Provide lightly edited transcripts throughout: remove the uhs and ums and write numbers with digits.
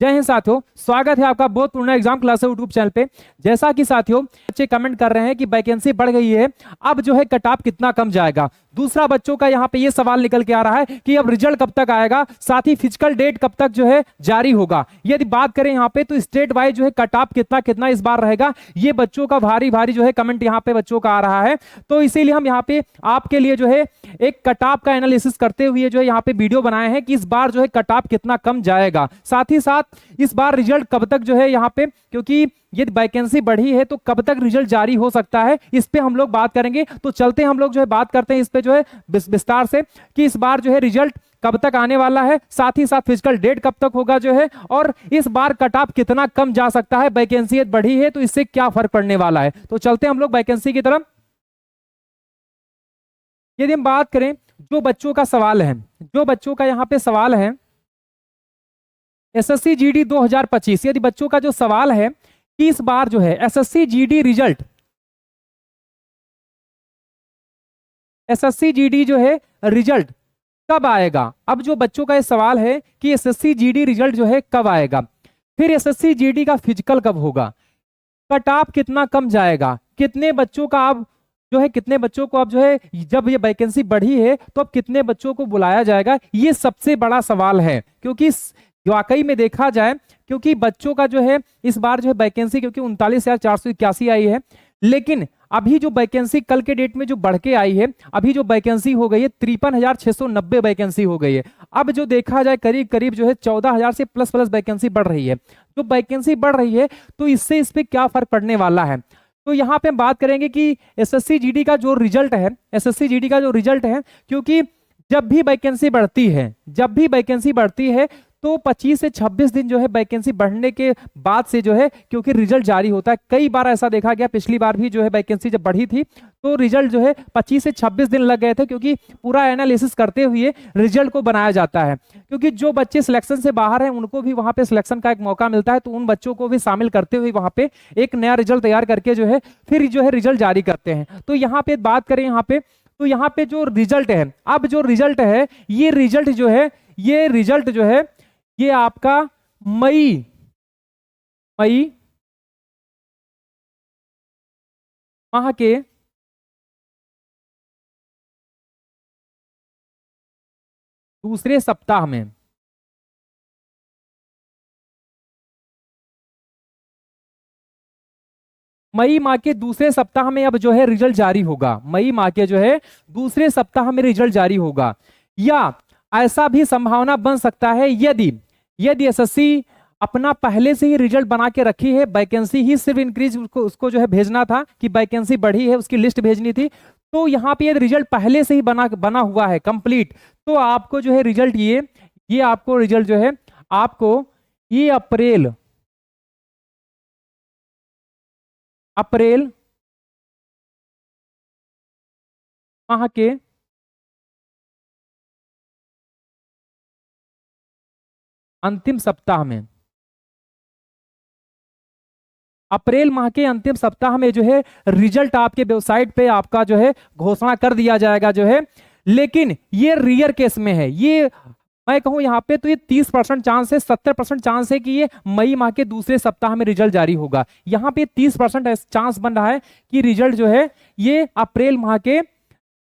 जय हिंद साथियों, स्वागत है आपका बहुत पूर्ण एग्जाम क्लास यूट्यूब चैनल पे। जैसा कि साथियों बच्चे कमेंट कर रहे हैं कि वैकेंसी बढ़ गई है, अब जो है कट ऑफ कितना कम जाएगा। दूसरा बच्चों का यहाँ पे ये सवाल निकल के आ रहा है कि अब रिजल्ट कब तक आएगा, साथ ही फिजिकल डेट कब तक जो है जारी होगा। यदि बात करें यहाँ पे तो स्टेट वाइज जो है कट ऑफ कितना कितना इस बार रहेगा, ये बच्चों का भारी भारी जो है कमेंट यहाँ पे बच्चों का आ रहा है। तो इसीलिए हम यहाँ पे आपके लिए जो है एक कट ऑफ का एनालिसिस करते हुए जो है यहाँ पे वीडियो बनाए हैं कि इस बार जो है कट ऑफ कितना कम जाएगा, साथ ही साथ इस बार रिजल्ट कब तक जो है यहाँ पे, क्योंकि ये वैकेंसी बढ़ी है तो कब तक रिजल्ट जारी हो सकता है, इस पे हम लोग बात करेंगे। तो चलते हम लोग जो है बात करते हैं इस पे जो है विस्तार से कि इस बार जो है रिजल्ट कब तक आने वाला है, साथ ही साथ फिजिकल डेट कब तक होगा जो है, और इस बार कट ऑफ कितना कम जा सकता है। वैकेंसी बढ़ी है तो इससे क्या फर्क पड़ने वाला है। तो चलते हम लोग वैकेंसी की तरफ। यदि हम बात करें जो बच्चों का सवाल है, जो बच्चों का यहाँ पे सवाल है एसएससी जीडी 2025, यदि बच्चों का जो सवाल है कि इस बार जो है SSC GD result, SSC GD जो है रिजल्ट कब आएगा। अब जो बच्चों का ये सवाल है कि एसएससी जीडी रिजल्ट जो है कब आएगा, फिर एसएससी जीडी का फिजिकल कब होगा, कट ऑफ कितना कम जाएगा, कितने बच्चों का अब जो है, कितने बच्चों को अब जो है, जब ये वैकेंसी बढ़ी है तो अब कितने बच्चों को बुलाया जाएगा, ये सबसे बड़ा सवाल है। क्योंकि वाकई में देखा जाए, क्योंकि बच्चों का जो है इस बार जो है वैकेंसी क्योंकि 39,481 आई है, लेकिन अभी जो वैकेंसी कल के डेट में जो बढ़ के आई है, अभी जो वैकेंसी हो गई है 53,690 वैकेंसी हो गई है। अब जो देखा जाए करीब करीब जो है 14,000 से प्लस प्लस वैकेंसी बढ़ रही है। जो वैकेंसी बढ़ रही है तो इससे इस पे क्या फर्क पड़ने वाला है। तो यहाँ पे हम बात करेंगे कि एसएससी जीडी का जो रिजल्ट है, एसएससी जीडी का जो रिजल्ट है, क्योंकि जब भी वैकेंसी बढ़ती है, जब भी वैकेंसी बढ़ती है तो 25 से 26 दिन जो है वैकेंसी बढ़ने के बाद से जो है, क्योंकि रिजल्ट जारी होता है। कई बार ऐसा देखा गया, पिछली बार भी जो है वैकेंसी जब बढ़ी थी तो रिजल्ट जो है 25 से 26 दिन लग गए थे, क्योंकि पूरा एनालिसिस करते हुए रिजल्ट को बनाया जाता है। क्योंकि जो बच्चे सिलेक्शन से बाहर हैं उनको भी वहां पे सिलेक्शन का एक मौका मिलता है, तो उन बच्चों को भी शामिल करते हुए वहां पे एक नया रिजल्ट तैयार करके जो है फिर जो है रिजल्ट जारी करते हैं। तो यहाँ पे बात करें यहाँ पे, तो यहाँ पे जो रिजल्ट है, अब जो रिजल्ट है, ये रिजल्ट जो है, ये रिजल्ट जो है ये आपका मई माह के दूसरे सप्ताह में, मई माह के दूसरे सप्ताह में अब जो है रिजल्ट जारी होगा। मई माह के जो है दूसरे सप्ताह में रिजल्ट जारी होगा, या ऐसा भी संभावना बन सकता है यदि एसएससी अपना पहले से ही रिजल्ट बना के रखी है, वैकेंसी ही सिर्फ इंक्रीज उसको जो है भेजना था कि वैकेंसी बढ़ी है उसकी लिस्ट भेजनी थी, तो यहाँ पे यदि रिजल्ट पहले से ही बना हुआ है कंप्लीट, तो आपको जो है रिजल्ट ये आपको रिजल्ट जो है आपको ये अप्रैल माह के अंतिम सप्ताह में, अप्रैल माह के अंतिम सप्ताह में जो है रिजल्ट आपके वेबसाइट पे आपका जो है घोषणा कर दिया जाएगा जो है। लेकिन ये रियर केस में है, ये मैं कहूं यहाँ पे तो ये 30% चांस है, 70% चांस है कि ये मई माह के दूसरे सप्ताह में रिजल्ट जारी होगा। यहाँ पे 30% चांस बन रहा है कि रिजल्ट जो है ये अप्रैल माह के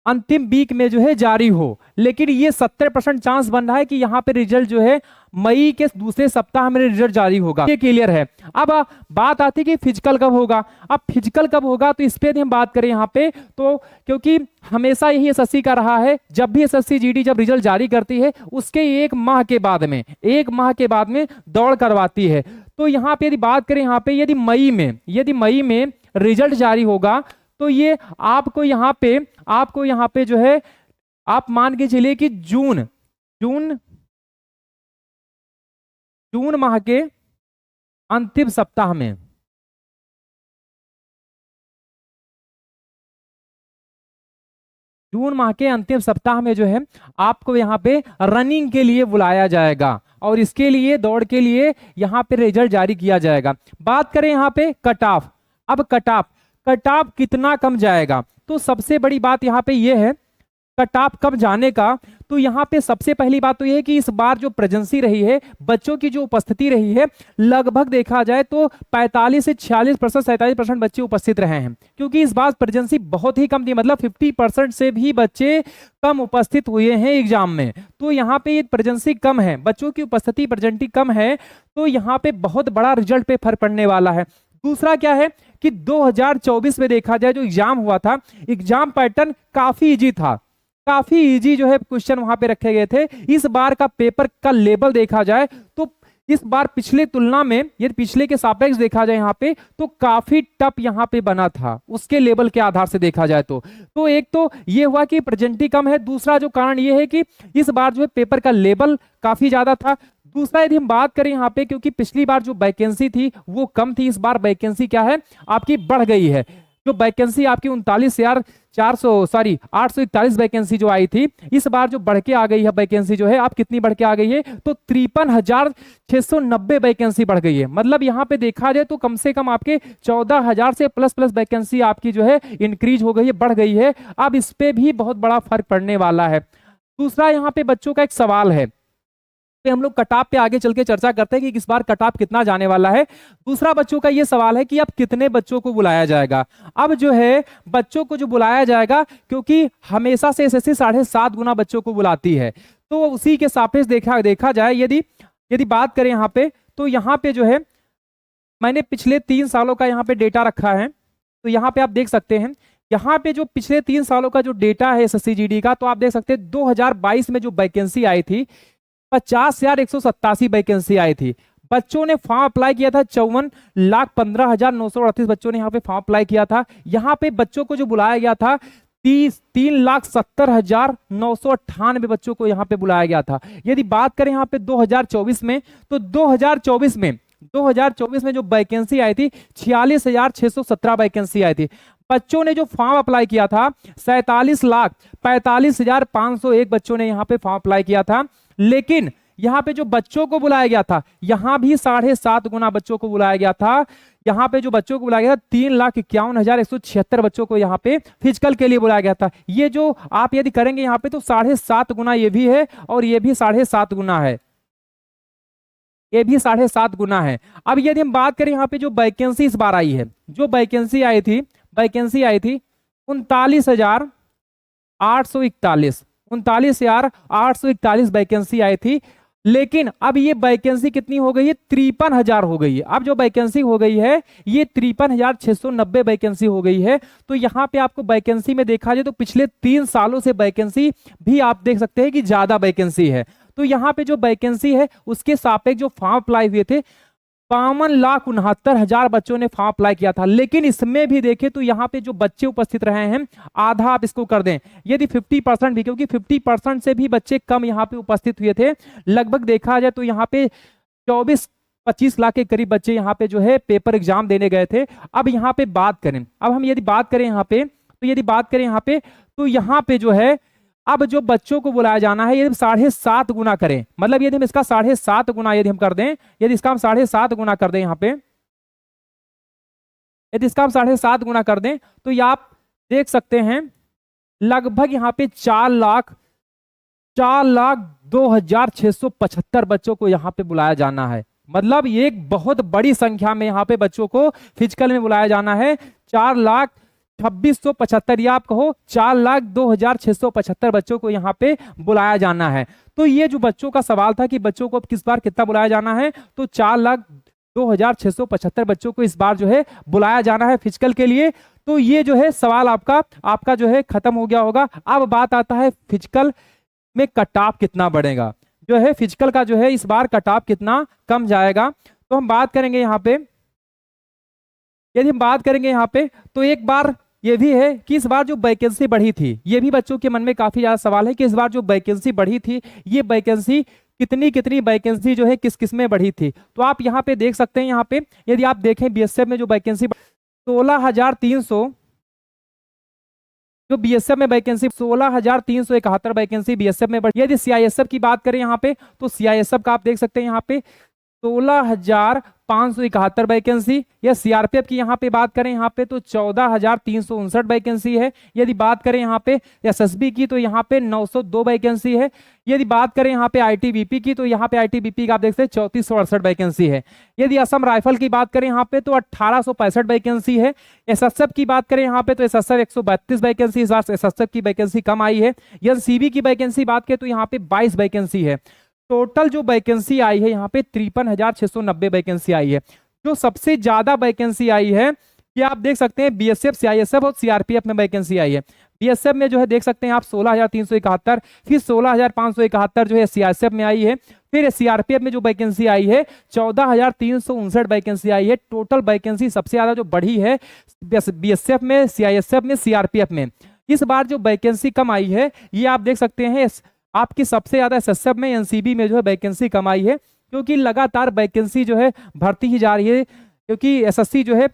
अंतिम वीक में जो है जारी हो, लेकिन ये 70% चांस बन रहा है कि यहाँ पे रिजल्ट जो है मई के दूसरे सप्ताह में रिजल्ट जारी होगा। ये क्लियर है। अब बात आती है कि फिजिकल कब होगा। अब फिजिकल कब होगा तो इस पे हम बात करें यहाँ पे, तो क्योंकि हमेशा यही एसएससी का रहा है, जब भी एसएससी जीडी जब रिजल्ट जारी करती है उसके एक माह के बाद में दौड़ करवाती है। तो यहाँ पे यदि बात करें, यहाँ पे यदि मई में रिजल्ट जारी होगा तो ये आपको यहाँ पे जो है आप मान के चलिए कि जून माह के अंतिम सप्ताह में, जून माह के अंतिम सप्ताह में जो है आपको यहाँ पे रनिंग के लिए बुलाया जाएगा और इसके लिए दौड़ के लिए यहाँ पे रिजल्ट जारी किया जाएगा। बात करें यहाँ पे कट ऑफ। अब कट ऑफ कितना कम जाएगा, तो सबसे बड़ी बात यहाँ पे ये है कट ऑफ कब जाने का, तो यहाँ पे सबसे पहली बात तो यह है कि इस बार जो प्रेजेंसी रही है, बच्चों की जो उपस्थिति रही है, लगभग देखा जाए तो 45 से 46%, 47% बच्चे उपस्थित रहे हैं, क्योंकि इस बार प्रेजेंसी बहुत ही कम थी, मतलब 50% से भी बच्चे कम उपस्थित हुए हैं एग्जाम में। तो यहाँ पे ये प्रेजेंसी कम है, बच्चों की उपस्थिति प्रेजेंटी कम है, तो यहाँ पे बहुत बड़ा रिजल्ट पे फर्क पड़ने वाला है। दूसरा क्या है कि 2024 में देखा जाए जो एग्जाम हुआ था, एग्जाम पैटर्न काफी इजी था, काफी इजी जो है क्वेश्चन वहां पे रखे गए थे। इस बार का पेपर का लेवल देखा जाए तो इस बार पिछले तुलना में, यदि पिछले के सापेक्ष देखा जाए यहाँ पे, तो काफी टफ यहाँ पे बना था उसके लेवल के आधार से देखा जाए तो एक तो ये हुआ कि प्रेजेंटी कम है, दूसरा जो कारण ये है कि इस बार जो है पेपर का लेवल काफी ज्यादा था। दूसरा यदि हम बात करें यहाँ पे, क्योंकि पिछली बार जो वैकेंसी थी वो कम थी, इस बार वैकेंसी क्या है आपकी बढ़ गई है। जो वैकेंसी आपकी 841 वैकेंसी जो आई थी, इस बार जो बढ़ के आ गई है वैकेंसी जो है, आप कितनी बढ़ के आ गई है, तो 53,690 वैकेंसी बढ़ गई है। मतलब यहाँ पे देखा जाए तो कम से कम आपके 14,000 से प्लस वैकेंसी आपकी जो है इंक्रीज हो गई है, बढ़ गई है। अब इस पे भी बहुत बड़ा फर्क पड़ने वाला है। दूसरा यहाँ पे बच्चों का एक सवाल है, पे हम लोग कट ऑफ पे आगे चल के चर्चा करते हैं कि इस बार कट ऑफ कितना जाने वाला है। दूसरा बच्चों का ये सवाल है कि अब कितने बच्चों को बुलाया जाएगा। अब जो है बच्चों को जो बुलाया जाएगा, क्योंकि हमेशा से एसएससी 7.5 गुना बच्चों को बुलाती है, तो उसी के सापेक्ष देखा जाए, यदि बात करें यहाँ पे, तो यहाँ पे जो है मैंने पिछले 3 सालों का यहाँ पे डेटा रखा है, तो यहाँ पे आप देख सकते हैं, यहाँ पे जो पिछले 3 सालों का जो डेटा है एसएससी जीडी का, तो आप देख सकते हैं 2022 में जो वैकेंसी आई थी 50,187 वैकेंसी आई थी। बच्चों ने फॉर्म अप्लाई किया था 54,15,938 बच्चों ने यहाँ पे फॉर्म अप्लाई किया था। यहाँ पे बच्चों को जो बुलाया गया था 3,70,998 बच्चों को यहाँ पे बुलाया गया था। यदि बात करें यहाँ पे 2024 में, तो 2024 में जो वैकेंसी आई थी 46,617 वैकेंसी आई थी। बच्चों ने जो फॉर्म अप्लाई किया था 47,45,501 बच्चों ने यहाँ पे फॉर्म अप्लाई किया था, लेकिन यहाँ पे जो बच्चों को बुलाया गया था, यहाँ भी 7.5 गुना बच्चों को बुलाया गया था। यहाँ पे जो बच्चों को बुलाया गया था 3,51,176 बच्चों को यहाँ पे फिजिकल के लिए बुलाया गया था। ये जो आप यदि करेंगे यहाँ पे, तो 7.5 गुना ये भी है और ये भी 7.5 गुना है, ये भी 7.5 गुना है। अब यदि हम बात करें यहाँ पे जो वैकेंसी इस बार आई है, जो वैकेंसी आई थी 39,841 वैकेंसी आई थी, लेकिन अब ये वैकेंसी कितनी हो गई है, 53,000 हो गई है। अब जो वैकेंसी हो गई है ये 53,690 वैकेंसी हो गई है। तो यहाँ पे आपको वैकेंसी में देखा जाए तो पिछले 3 सालों से वैकेंसी भी आप देख सकते हैं कि ज्यादा वैकेंसी है। तो यहाँ पे जो वैकेंसी है उसके सापेक्ष जो फॉर्म अप्लाई हुए थे 52,69,000 बच्चों ने फॉर्म अप्लाई किया था, लेकिन इसमें भी देखें तो यहाँ पे जो बच्चे उपस्थित रहे हैं आधा आप इसको कर दें, यदि 50% भी, क्योंकि 50% से भी बच्चे कम यहाँ पे उपस्थित हुए थे। लगभग देखा जाए तो यहाँ पे 24-25 लाख के करीब बच्चे यहाँ पे जो है पेपर एग्जाम देने गए थे। अब यहाँ पे बात करें, अब हम यदि बात करें यहाँ पे, तो यहाँ पे जो है अब जो बच्चों को बुलाया जाना है, यदि 7.5 गुना करें, मतलब यदि हम इसका 7.5 गुना यदि हम कर दें, यदि इसका हम 7.5 गुना कर दें यहाँ पे, यदि इसका हम 7.5 गुना कर दें, तो ये आप देख सकते हैं लगभग यहाँ पे 4,02,675 बच्चों को यहाँ पे बुलाया जाना है। मतलब ये एक बहुत बड़ी संख्या में यहाँ पे बच्चों को फिजिकल में बुलाया जाना है। 4,26,75 या आप कहो 4,02,675 बच्चों को यहाँ पे बुलाया जाना है। तो ये जो बच्चों का सवाल था कि बच्चों को किस बार कितना बुलाया जाना है, तो 4,02,675 बच्चों को इस बार जो है बुलाया जाना है फिजिकल के लिए। तो ये जो है सवाल आपका जो है खत्म हो गया होगा। अब बात आता है फिजिकल में कट ऑफ कितना बढ़ेगा, जो है फिजिकल का जो है इस बार कट ऑफ कितना कम जाएगा। तो हम बात करेंगे यहाँ पे, यदि हम बात करेंगे यहाँ पे, तो एक बार ये भी है कि इस बार जो वैकेंसी बढ़ी थी, ये भी बच्चों के मन में काफी ज्यादा सवाल है कि इस बार जो वैकेंसी बढ़ी थी, ये वैकेंसी कितनी वैकेंसी जो है किस किस में बढ़ी थी। तो आप यहाँ पे देख सकते हैं, यहाँ पे यदि आप देखें बीएसएफ में जो वैकेंसी 16,300, जो बीएसएफ में वैकेंसी 16,371 वैकेंसी बीएसएफ में बढ़ी। यदि सीआईएसएफ की बात करें यहाँ पे, तो सीआईएसएफ का आप देख सकते हैं यहाँ पे 16,571 वैकेंसी। या सीआरपीएफ की यहाँ पे बात करें यहाँ पे तो 14,359 वैकेंसी है। यदि बात करें यहाँ पे एसएसबी की तो यहाँ पे 902 वैकेंसी है। यदि बात करें यहाँ पे आईटीबीपी की तो यहाँ पे आईटीबीपी का आप देख सकते हैं 3468 वैकेंसी है। यदि असम राइफल की बात करें यहाँ पे तो 1865 वैकेंसी है। एसएसएफ की बात करें यहाँ पे तो एसएसएफ 132 वैकेंसी, इस बार एसएसएफ की वैकेंसी कम आई है। एनसीबी की वैकेंसी बात करें तो यहाँ पे 22 वैकेंसी है। टोटल जो वैकेंसी आई है यहाँ पे 53,690 वैकेंसी आई है। जो सबसे ज्यादा वैकेंसी आई है ये आप देख सकते हैं बीएसएफ, सीआईएसएफ और सीआरपीएफ में वैकेंसी आई है। बीएसएफ में जो है देख सकते हैं आप 16,371, फिर 16,571 जो है सीआईएसएफ में आई है। फिर सीआरपीएफ में जो वैकेंसी आई है 14,359 वैकेंसी आई है। टोटल वैकेंसी सबसे ज्यादा जो बढ़ी है बीएसएफ में, सीआईएसएफ में, सीआरपीएफ में। इस बार जो वैकेंसी कम आई है ये आप देख सकते हैं आपकी सबसे ज्यादा एसएसएफ में, एनसीबी में जो है वैकेंसी कम आई है, क्योंकि लगातार वैकेंसी जो है भरती ही जा रही है। क्योंकि एसएससी जो है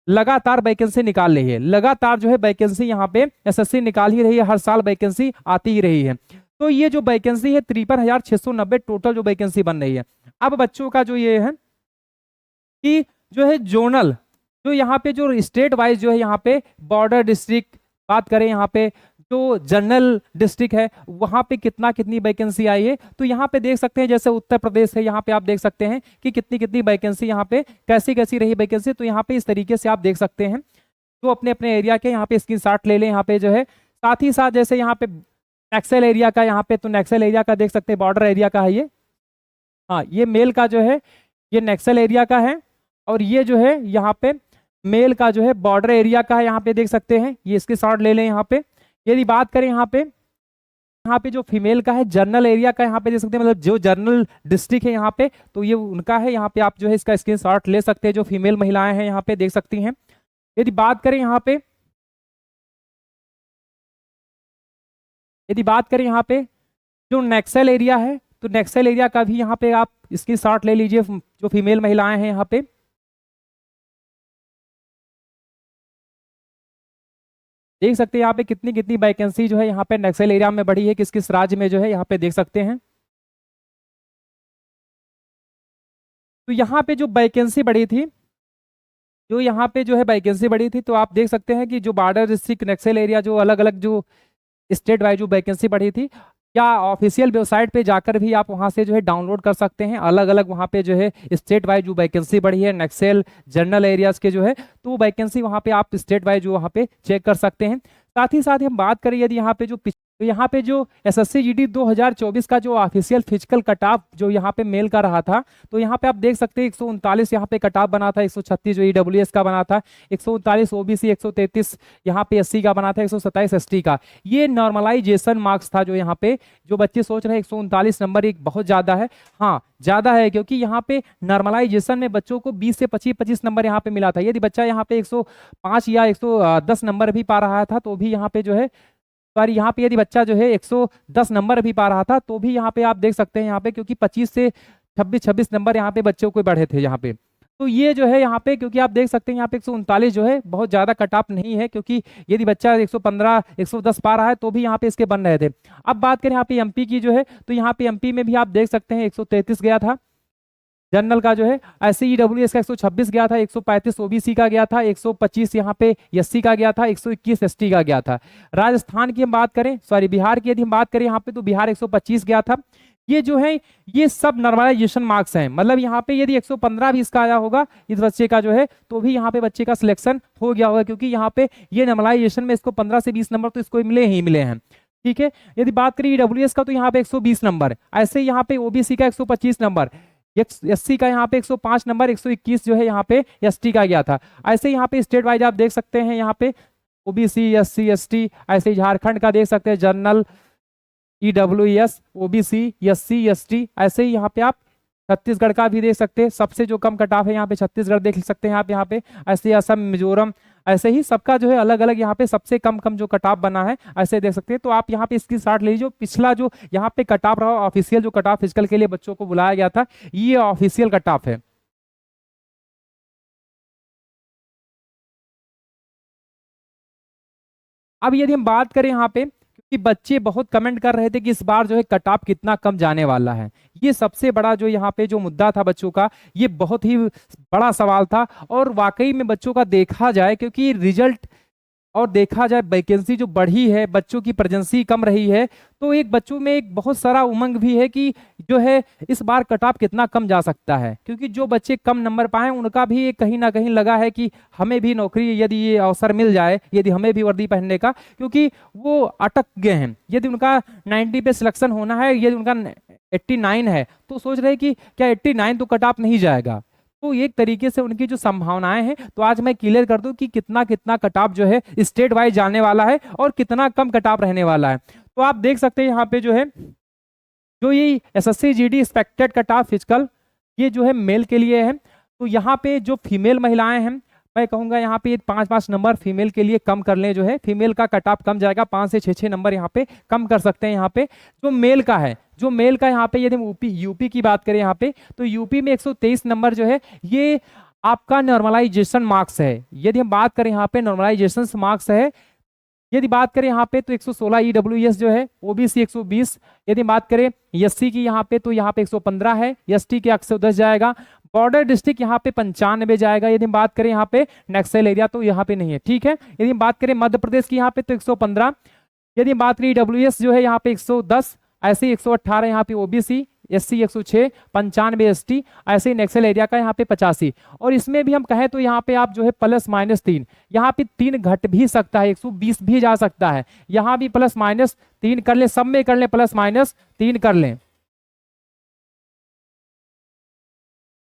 लगातार वैकेंसी निकाल रही है, लगातार जो है वैकेंसी यहाँ पे एसएससी निकाल ही रही है, हर साल वैकेंसी आती ही रही है। तो ये जो वैकेंसी है 53,690 टोटल जो वैकेंसी बन रही है। अब बच्चों का जो ये है कि जो है जोनल, जो यहाँ पे जो स्टेट वाइज जो है यहाँ पे बॉर्डर डिस्ट्रिक्ट बात करें, यहाँ पे जो जनरल डिस्ट्रिक्ट है वहां पे कितनी वैकेंसी आई है। तो यहाँ पे देख सकते हैं जैसे उत्तर प्रदेश है, यहाँ पे आप देख सकते हैं कि कितनी वैकेंसी यहाँ पे कैसी रही वैकेंसी। तो यहाँ पे इस तरीके से आप देख सकते हैं, तो अपने अपने एरिया के यहाँ पे स्क्रीनशॉट ले लें यहाँ पे जो है। साथ ही साथ जैसे यहाँ पे नक्सल एरिया का, यहाँ पे तो नक्सल एरिया का देख सकते हैं, बॉर्डर एरिया का है ये। हाँ, ये मेल का जो है ये नक्सल एरिया का है, और ये जो है यहाँ पे मेल का जो है बॉर्डर एरिया का है, यहाँ पे देख सकते हैं। ये इसके शॉट ले लें यहाँ पे। यदि बात करें यहाँ पे जो फीमेल का है जनरल एरिया का, यहाँ पे देख सकते हैं, मतलब जो जनरल डिस्ट्रिक्ट है यहाँ पे तो ये उनका है। यहाँ पे आप जो है इसका स्क्रीनशॉट ले सकते हैं, जो फीमेल महिलाएं हैं यहाँ पे देख सकती हैं। यदि बात करें यहाँ पे जो नक्सल एरिया है तो नक्सल एरिया का भी यहाँ पे आप स्क्रीनशॉट ले लीजिए, जो फीमेल महिलाएं हैं यहाँ पे। देख सकते हैं यहाँ पे कितनी वैकेंसी जो है यहाँ पे नक्सल एरिया में बढ़ी है, किस किस राज्य में जो है यहाँ पे देख सकते हैं। तो यहाँ पे जो वैकेंसी बढ़ी थी, जो यहाँ पे जो है वैकेंसी बढ़ी थी, तो आप देख सकते हैं कि जो बॉर्डर डिस्ट्रिक्ट नक्सल एरिया जो अलग अलग जो स्टेट वाइज जो वैकेंसी बढ़ी थी, या ऑफिशियल वेबसाइट पे जाकर भी आप वहां से जो है डाउनलोड कर सकते हैं। अलग अलग वहां पे जो है स्टेट वाइज जो वैकेंसी बढ़ी है नक्सल जनरल एरियाज के जो है, तो वैकेंसी वहां पे आप स्टेट वाइज जो वहां पे चेक कर सकते हैं। साथ ही हम बात करें यदि यहाँ पे तो यहाँ पे जो एसएससी जीडी 2024 का जो ऑफिशियल फिजिकल कट ऑफ जो यहाँ पे मेल का रहा था, तो यहाँ पे आप देख सकते हैं 139 यहाँ पे कट ऑफ बना था, 136 जो ईडब्ल्यूएस का बना था, 139 ओबीसी, 133 यहाँ पे एससी का बना था, 127 एसटी का। ये नॉर्मलाइजेशन मार्क्स था। जो यहाँ पे जो बच्चे सोच रहे हैं 139 नंबर एक बहुत ज्यादा है, हाँ ज्यादा है, क्योंकि यहाँ पे नॉर्मलाइजेशन में बच्चों को 20 से 25 नंबर यहाँ पे मिला था। यदि बच्चा यहाँ पे 105 या 110 नंबर भी पा रहा था तो भी यहाँ पे जो है, सॉरी यहाँ पे यदि बच्चा जो है 110 नंबर भी पा रहा था तो भी यहाँ पे आप देख सकते हैं यहाँ पे, क्योंकि 25 से 26 नंबर यहाँ पे बच्चों को बढ़े थे यहाँ पे। तो ये जो है यहाँ पे, क्योंकि आप देख सकते हैं यहाँ पे 139 जो है बहुत ज्यादा कट ऑफ नहीं है, क्योंकि यदि बच्चा 115 110 पा रहा है तो भी यहाँ पे इसके बन रहे थे। अब बात करें यहाँ पे एमपी की जो है, तो यहाँ पे एमपी में भी आप देख सकते हैं 133 गया था जनरल का जो है, ऐसे ईडब्ल्यूएस का 126 गया था, 135 ओबीसी का गया था, 125 यहाँ पे एससी का गया था, 121 एसटी का गया था। राजस्थान की हम बात करें, सॉरी बिहार की यदि हम बात करें यहाँ पे तो बिहार 125 गया था। ये जो है ये सब नॉर्मलाइजेशन मार्क्स हैं, मतलब यहाँ पे यदि 115 भी इसका आया होगा इस बच्चे का जो है तो भी यहाँ पे बच्चे का सिलेक्शन हो गया होगा, क्योंकि यहाँ पे ये नॉर्मलाइजेशन में इसको 15 से 20 नंबर तो इसको मिले ही मिले हैं। ठीक है, यदि बात करें ईडब्ल्यूएस का तो यहाँ पे 120 नंबर, ऐसे यहाँ पे ओबीसी का 125 नंबर, एससी का यहाँ पे 105 नंबर, 121 जो है यहाँ पे एसटी का गया था। ऐसे यहाँ पे स्टेट वाइज आप देख सकते हैं यहाँ पे ओबीसी, एससी, एसटी, ऐसे झारखंड का देख सकते हैं general, EWS, OBC, SC, ST, ऐसे ही यहाँ पे आप छत्तीसगढ़ का भी देख सकते हैं। सबसे जो कम कट ऑफ है यहाँ पे छत्तीसगढ़ देख सकते हैं आप यहाँ पे, ऐसे असम, मिजोरम, ऐसे ही सबका जो है अलग अलग यहाँ पे सबसे कम जो कट ऑफ बना है ऐसे देख सकते हैं। तो आप यहाँ पे इसकी स्क्रीनशॉट ले लीजिए। पिछला जो यहाँ पे कट ऑफ रहा ऑफिशियल जो कट ऑफ फिजिकल के लिए बच्चों को बुलाया गया था, ये ऑफिशियल कट ऑफ है। अब यदि हम बात करें यहाँ पे कि बच्चे बहुत कमेंट कर रहे थे कि इस बार जो है कट ऑफ कितना कम जाने वाला है। ये सबसे बड़ा जो यहाँ पे जो मुद्दा था बच्चों का, ये बहुत ही बड़ा सवाल था। और वाकई में बच्चों का देखा जाए, क्योंकि रिजल्ट और देखा जाए वैकेंसी जो बढ़ी है, बच्चों की प्रेजेंसी कम रही है, तो एक बच्चों में एक बहुत सारा उमंग भी है कि जो है इस बार कट ऑफ कितना कम जा सकता है। क्योंकि जो बच्चे कम नंबर पाए उनका भी एक कहीं ना कहीं लगा है कि हमें भी नौकरी, यदि ये अवसर मिल जाए, यदि हमें भी वर्दी पहनने का, क्योंकि वो अटक गए हैं। यदि उनका 90 पे सिलेक्शन होना है, यदि उनका 89 है, तो सोच रहे कि क्या 89 तो कट ऑफ नहीं जाएगा। तो एक तरीके से उनकी जो संभावनाएं हैं, तो आज मैं क्लियर कर दूं कि कितना कितना कट ऑफ जो है स्टेट वाइज जाने वाला है और कितना कम कट ऑफ रहने वाला है। तो आप देख सकते हैं यहाँ पे जो है, जो ये SSC GD expected cut off physical, ये जो है मेल के लिए है। तो यहाँ पे जो फीमेल महिलाएं हैं, मैं कहूंगा यहाँ पे 5-5 नंबर फीमेल के लिए कम कर लें। जो है फीमेल का कट ऑफ कम जाएगा, 5 से 6 नंबर यहाँ पे कम कर सकते हैं। यहाँ पे जो मेल का है, जो मेल का यहाँ पे यदि हम यूपी की बात करें यहाँ पे, तो यूपी में 123 नंबर जो है ये आपका नॉर्मलाइजेशन मार्क्स है। यदि हम बात करें यहाँ पे नॉर्मलाइजेशन मार्क्स है, यदि बात करें यहाँ पे तो 116 ईडब्ल्यूएस जो है, ओबीसी 120। यदि बात करें एससी की यहाँ पे, तो यहाँ पे 115 है, एसटी के 110 जाएगा। बॉर्डर डिस्ट्रिक्ट यहाँ पे 95 जाएगा। यदि हम बात करें यहाँ पे नक्सल एरिया, तो यहाँ पे नहीं है, ठीक है। यदि हम बात करें मध्य प्रदेश की यहाँ पे, तो 115। यदि हम बात करें ईडब्ल्यूएस जो है यहाँ पे 110, ऐसे ही 118 यहाँ पे ओबीसी, एससी 106, 95 एसटी, ऐसे ही नक्सल एरिया का यहाँ पे 85। और इसमें भी हम कहें तो यहाँ पे आप जो है +-3, यहाँ पे 3 घट भी सकता है, 120 भी जा सकता है। यहाँ भी +-3 कर लें, सब में कर लें +-3 कर लें।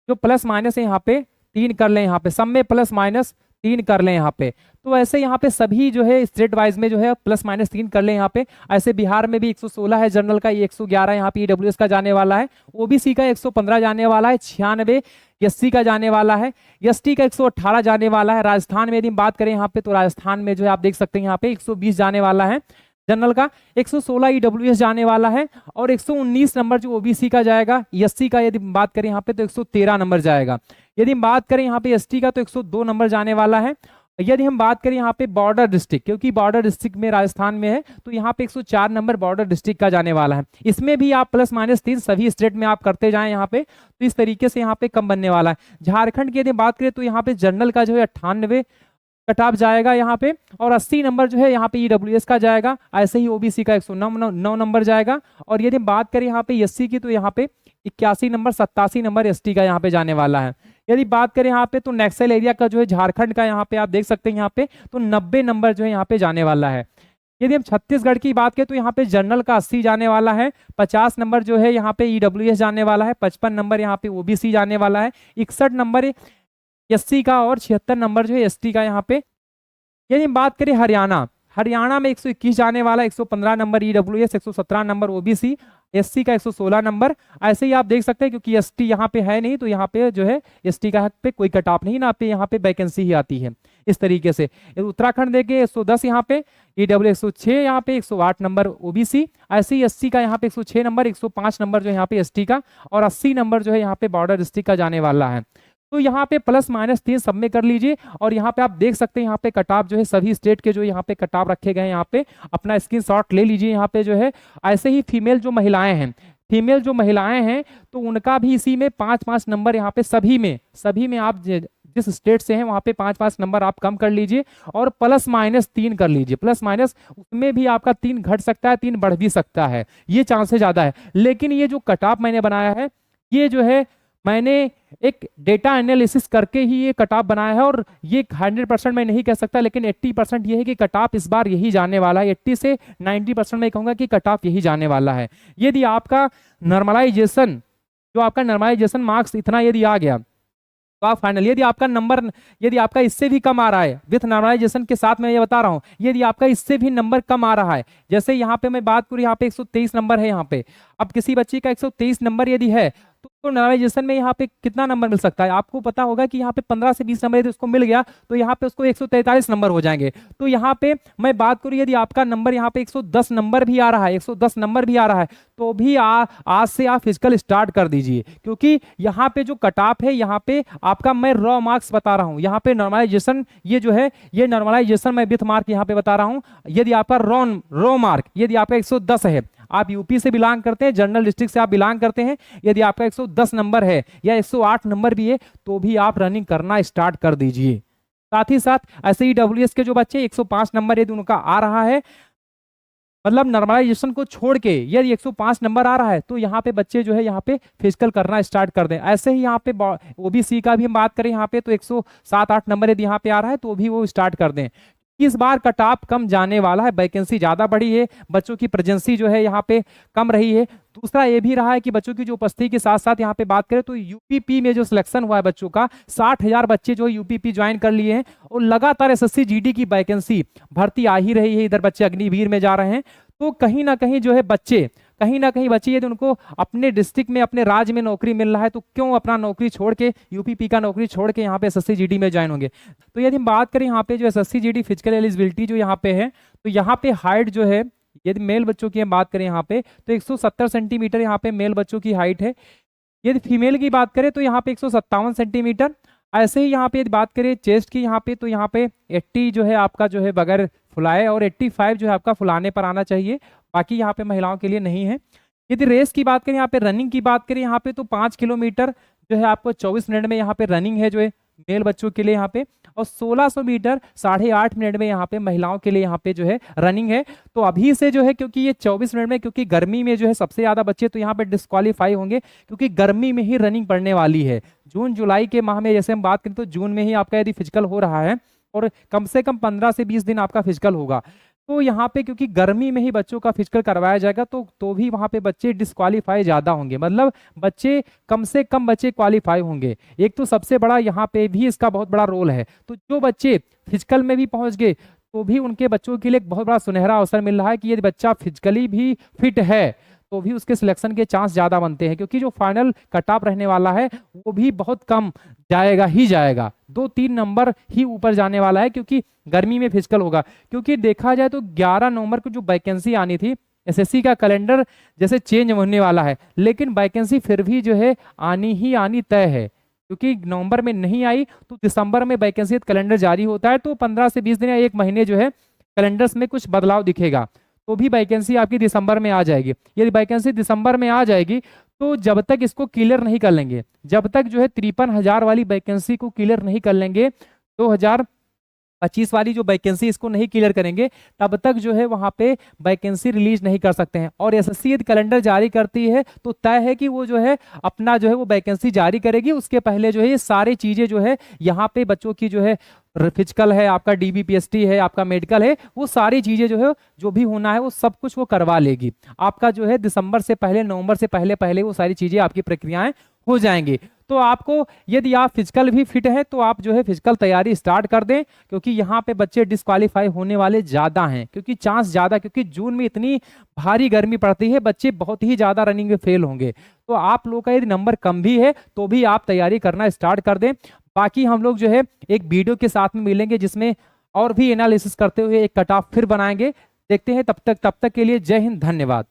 जो +- है यहाँ पे 3 कर लें, यहाँ पे सब में +-3 कर लें यहाँ पे। तो ऐसे यहाँ पे सभी जो है स्टेट वाइज में जो है +-3 कर लें यहाँ पे। ऐसे बिहार में भी 116 है जनरल का, 111 यहाँ पे ईडब्ल्यूएस का जाने वाला है, ओबीसी का 115 जाने वाला है, 96 एससी का जाने वाला है, एसटी का 118 जाने वाला है। राजस्थान में यदि बात करें यहाँ पे, तो राजस्थान में जो है आप देख सकते हैं यहाँ पे 120 जाने वाला है जनरल का, 116 ईडब्ल्यूएस जाने वाला है, और 119 नंबर जो ओबीसी का जाएगा। एससी का यदि बात करें यहाँ पे तो 113 नंबर जाएगा। यदि हम बात करें यहाँ पे एसटी का, तो 102 नंबर जाने वाला है। यदि हम बात करें यहाँ पे बॉर्डर डिस्ट्रिक्ट, क्योंकि बॉर्डर डिस्ट्रिक्ट में राजस्थान में है, तो यहाँ पे 104 नंबर बॉर्डर डिस्ट्रिक्ट का जाने वाला है। इसमें भी आप +-3 सभी स्टेट में आप करते जाएं यहाँ पे, तो इस तरीके से यहाँ पे कम बनने वाला है। झारखंड की यदि बात करें, तो यहाँ पे जनरल का जो है 98 कट ऑफ जाएगा यहाँ पे, और 80 नंबर जो है यहाँ पे ईडब्ल्यूएस का जाएगा। ऐसे ही ओबीसी का 109 नंबर जाएगा। और यदि बात करें यहाँ पे एससी की, तो यहाँ पे 81 नंबर, 87 नंबर एसटी का यहाँ पे जाने वाला है। यदि बात करें यहाँ पे, तो नक्सल एरिया का जो है झारखंड का यहाँ पे आप देख सकते हैं यहाँ पे, तो 90 नंबर जो है यहाँ पे जाने वाला है। यदि हम छत्तीसगढ़ की बात करें, तो यहाँ पे जनरल का 80 जाने वाला है, 50 नंबर जो है यहाँ पे ईडब्ल्यूएस जाने वाला है, 55 नंबर यहाँ पे ओबीसी जाने वाला है, 61 नंबर एससी का, और 76 नंबर जो है एसटी का यहाँ पे। यदि हम बात करें हरियाणा में 121 जाने वाला, 115 number EWS, 117 number OBC, SC का 116 नंबर। ऐसे ही आप देख सकते हैं, क्योंकि एसटी यहाँ पे है नहीं, तो यहाँ पे जो है एसटी का हक पे कोई कट ऑफ नहीं ना, पे यहाँ पे वैकेंसी ही आती है इस तरीके से। उत्तराखंड देखे 110 यहाँ पे, ईडब्ल्यू 106 यहाँ पे, 108 नंबर ओबीसी, ऐसे ही एससी का यहाँ पे 106 नंबर, 105 नंबर जो है यहाँ पे एसटी का, और 80 नंबर जो है यहाँ पे बॉर्डर डिस्ट्रिक्ट का जाने वाला है। तो यहाँ पे +-3 सब में कर लीजिए। और यहाँ पे आप देख सकते हैं यहाँ पे कट ऑफ जो है सभी स्टेट के जो यहाँ पे कट ऑफ रखे गए हैं, यहाँ पे अपना स्क्रीनशॉट ले लीजिए यहाँ पे जो है। ऐसे ही फीमेल जो महिलाएं हैं, तो उनका भी इसी में 5-5 नंबर यहाँ पे सभी में आप जिस स्टेट से हैं वहाँ पे 5-5 नंबर आप कम कर लीजिए, और +-3 कर लीजिए। +- उसमें भी आपका 3 घट सकता है, 3 बढ़ भी सकता है, ये चांसेस ज्यादा है। लेकिन ये जो कट ऑफ मैंने बनाया है, ये जो है मैंने एक डेटा एनालिसिस करके ही ये कट ऑफ बनाया है, और ये 100% मैं नहीं कह सकता, लेकिन 80% ये है कि कट ऑफ इस बार यही जाने वाला है। 80 से 90% मैं कहूंगा कि कट ऑफ यही जाने वाला है। यदि आपका नॉर्मलाइजेशन मार्क्स इतना यदि आ गया, तो आप फाइनल, यदि आपका इससे भी कम आ रहा है, विथ नॉर्मलाइजेशन के साथ मैं ये बता रहा हूँ, यदि आपका इससे भी नंबर कम आ रहा है, जैसे यहाँ पे मैं बात करूँ, यहाँ पे 123 नंबर है यहाँ पे, अब किसी बच्चे का 123 नंबर यदि है, तो नॉर्मलाइजेशन में यहाँ पे कितना नंबर मिल सकता है? आपको पता होगा कि यहाँ पे 15 से 20 नंबर यदि उसको मिल गया तो यहाँ पे उसको 143 नंबर हो जाएंगे। तो यहाँ पे मैं बात करूँ, यदि आपका नंबर यहाँ पे 110 नंबर भी आ रहा है, 110 नंबर भी आ रहा है, तो भी आज से आप फिजिकल स्टार्ट कर दीजिए, क्योंकि यहाँ पे जो कट ऑफ है, यहाँ पे आपका मैं रॉ मार्क्स बता रहा हूँ। यहाँ पे नॉर्मलाइजेशन ये जो है, ये नॉर्मलाइजेशन मैं विथ मार्क यहाँ पे बता रहा हूँ। यदि आपका रॉ मार्क यदि आपका 110 है, आप यूपी से बिलोंग करते हैं, जनरल डिस्ट्रिक्ट से आप बिलोंग करते हैं, यदि आपका 110 नंबर है या 108 नंबर भी है, तो भी आप रनिंग करना स्टार्ट कर दीजिए। साथ ही साथ ऐसे ही डब्ल्यूएस के जो बच्चे 105 नंबर यदि उनका आ रहा है, मतलब नॉर्मलाइजेशन को छोड़ के यदि 105 नंबर आ रहा है, तो यहाँ पे बच्चे जो है यहाँ पे फिजिकल करना स्टार्ट कर दें। ऐसे ही यहाँ पे ओबीसी का भी हम बात करें, यहाँ पे तो 107-8 नंबर यदि यहाँ पे आ रहा है, तो भी वो स्टार्ट कर दें। इस बार कट ऑफ कम जाने वाला है, वैकेंसी ज्यादा बढ़ी है, बच्चों की प्रेजेंसी जो है यहाँ पे कम रही है। दूसरा ये भी रहा है कि बच्चों की जो उपस्थिति के साथ साथ यहाँ पे बात करें तो यूपीपी में जो सिलेक्शन हुआ है बच्चों का, 60,000 बच्चे जो यूपीपी ज्वाइन कर लिए हैं, और लगातार एसएससी जीडी की वैकेंसी भर्ती आ ही रही है। इधर बच्चे अग्निवीर में जा रहे हैं, तो कहीं ना कहीं जो है बच्चे यदि उनको अपने डिस्ट्रिक्ट में, अपने राज्य में नौकरी मिल रहा है, तो क्यों अपना नौकरी छोड़ के, यूपीपी का नौकरी छोड़ के यहाँ पे एसएससी जीडी में ज्वाइन होंगे। तो यदि हम बात करें यहाँ पे जो एसएससी जीडी फिजिकल एलिजिबिलिटी जो यहाँ पे है, तो यहाँ पे हाइट जो है, यदि मेल बच्चों की हम बात करें यहाँ पे, तो 170 सेंटीमीटर यहाँ पे मेल बच्चों की हाइट है। यदि फीमेल की बात करें तो यहाँ पे 157 सेंटीमीटर। ऐसे ही यहाँ पे यदि बात करें चेस्ट की यहाँ पे, तो यहाँ पे 80 जो है आपका जो है बगैर फुलाए, और 85 जो है आपका फुलाने पर आना चाहिए। बाकी यहाँ पे महिलाओं के लिए नहीं है। यदि रेस की बात करें, यहाँ पे रनिंग की बात करें, यहाँ पे तो 5 किलोमीटर जो है आपको 24 मिनट में यहाँ पे रनिंग है जो है मेल बच्चों के लिए यहाँ पे, और 1600 मीटर 8.5 मिनट में यहाँ पे महिलाओं के लिए यहाँ पे जो है रनिंग है। तो अभी से जो है, क्योंकि ये 24 मिनट में, क्योंकि गर्मी में जो है सबसे ज्यादा बच्चे तो यहाँ पे डिस्क्वालीफाई होंगे, क्योंकि गर्मी में ही रनिंग पड़ने वाली है। जून जुलाई के माह में जैसे हम बात करें तो जून में ही आपका यदि फिजिकल हो रहा है, और कम से कम 15 से 20 दिन आपका फिजिकल होगा। तो यहाँ पे क्योंकि गर्मी में ही बच्चों का फिजिकल करवाया जाएगा, तो भी वहाँ पे बच्चे डिस्क्वालीफाई ज़्यादा होंगे, मतलब बच्चे कम से कम बच्चे क्वालिफाई होंगे। एक तो सबसे बड़ा यहाँ पे भी इसका बहुत बड़ा रोल है। तो जो बच्चे फिजिकल में भी पहुँच गए, तो भी उनके बच्चों के लिए एक बहुत बड़ा सुनहरा अवसर मिल रहा है कि यदि बच्चा फिजिकली भी फिट है, तो भी उसके सिलेक्शन के चांस ज़्यादा बनते हैं, क्योंकि जो फाइनल कट ऑफ रहने वाला है वो भी बहुत कम जाएगा ही जाएगा, 2-3 नंबर ही ऊपर जाने वाला है, क्योंकि गर्मी में फिजिकल होगा। क्योंकि देखा जाए तो 11 नवंबर को जो वैकेंसी आनी थी, एसएससी का कैलेंडर जैसे चेंज होने वाला है, लेकिन वैकेंसी फिर भी जो है आनी ही आनी तय है, क्योंकि नवंबर में नहीं आई तो दिसंबर में वैकेंसी कैलेंडर जारी होता है, तो 15 से 20 दिन या 1 महीने जो है कैलेंडर्स में कुछ बदलाव दिखेगा, तो भी वैकेंसी आपकी दिसंबर में आ जाएगी। यदि वैकेंसी दिसंबर में आ जाएगी, तो जब तक इसको क्लियर नहीं कर लेंगे, जब तक जो है 53,000 वाली वैकेंसी को क्लियर नहीं कर लेंगे, 2025 वाली जो वैकेंसी इसको नहीं क्लियर करेंगे, तब तक जो है वहां पे वैकेंसी रिलीज नहीं कर सकते हैं। और एसएससी यदि कैलेंडर जारी करती है तो तय है कि वो जो है अपना जो है वो वैकेंसी जारी करेगी। उसके पहले जो है ये सारी चीजें जो है यहाँ पे बच्चों की जो है फिजिकल है, आपका डीबीपीएसटी है, आपका मेडिकल है, वो सारी चीजें जो है जो भी होना है वो सब कुछ वो करवा लेगी। आपका जो है दिसंबर से पहले, नवंबर से पहले पहले वो सारी चीजें आपकी प्रक्रियाएं हो जाएंगी। तो आपको यदि आप फिजिकल भी फिट है तो आप जो है फिजिकल तैयारी स्टार्ट कर दें, क्योंकि यहाँ पे बच्चे डिस्क्वालीफाई होने वाले ज़्यादा हैं, क्योंकि चांस ज़्यादा, क्योंकि जून में इतनी भारी गर्मी पड़ती है, बच्चे बहुत ही ज़्यादा रनिंग में फेल होंगे। तो आप लोग का यदि नंबर कम भी है तो भी आप तैयारी करना स्टार्ट कर दें। बाकी हम लोग जो है एक वीडियो के साथ में मिलेंगे जिसमें और भी एनालिसिस करते हुए एक कट ऑफ फिर बनाएंगे। देखते हैं, तब तक के लिए जय हिंद, धन्यवाद।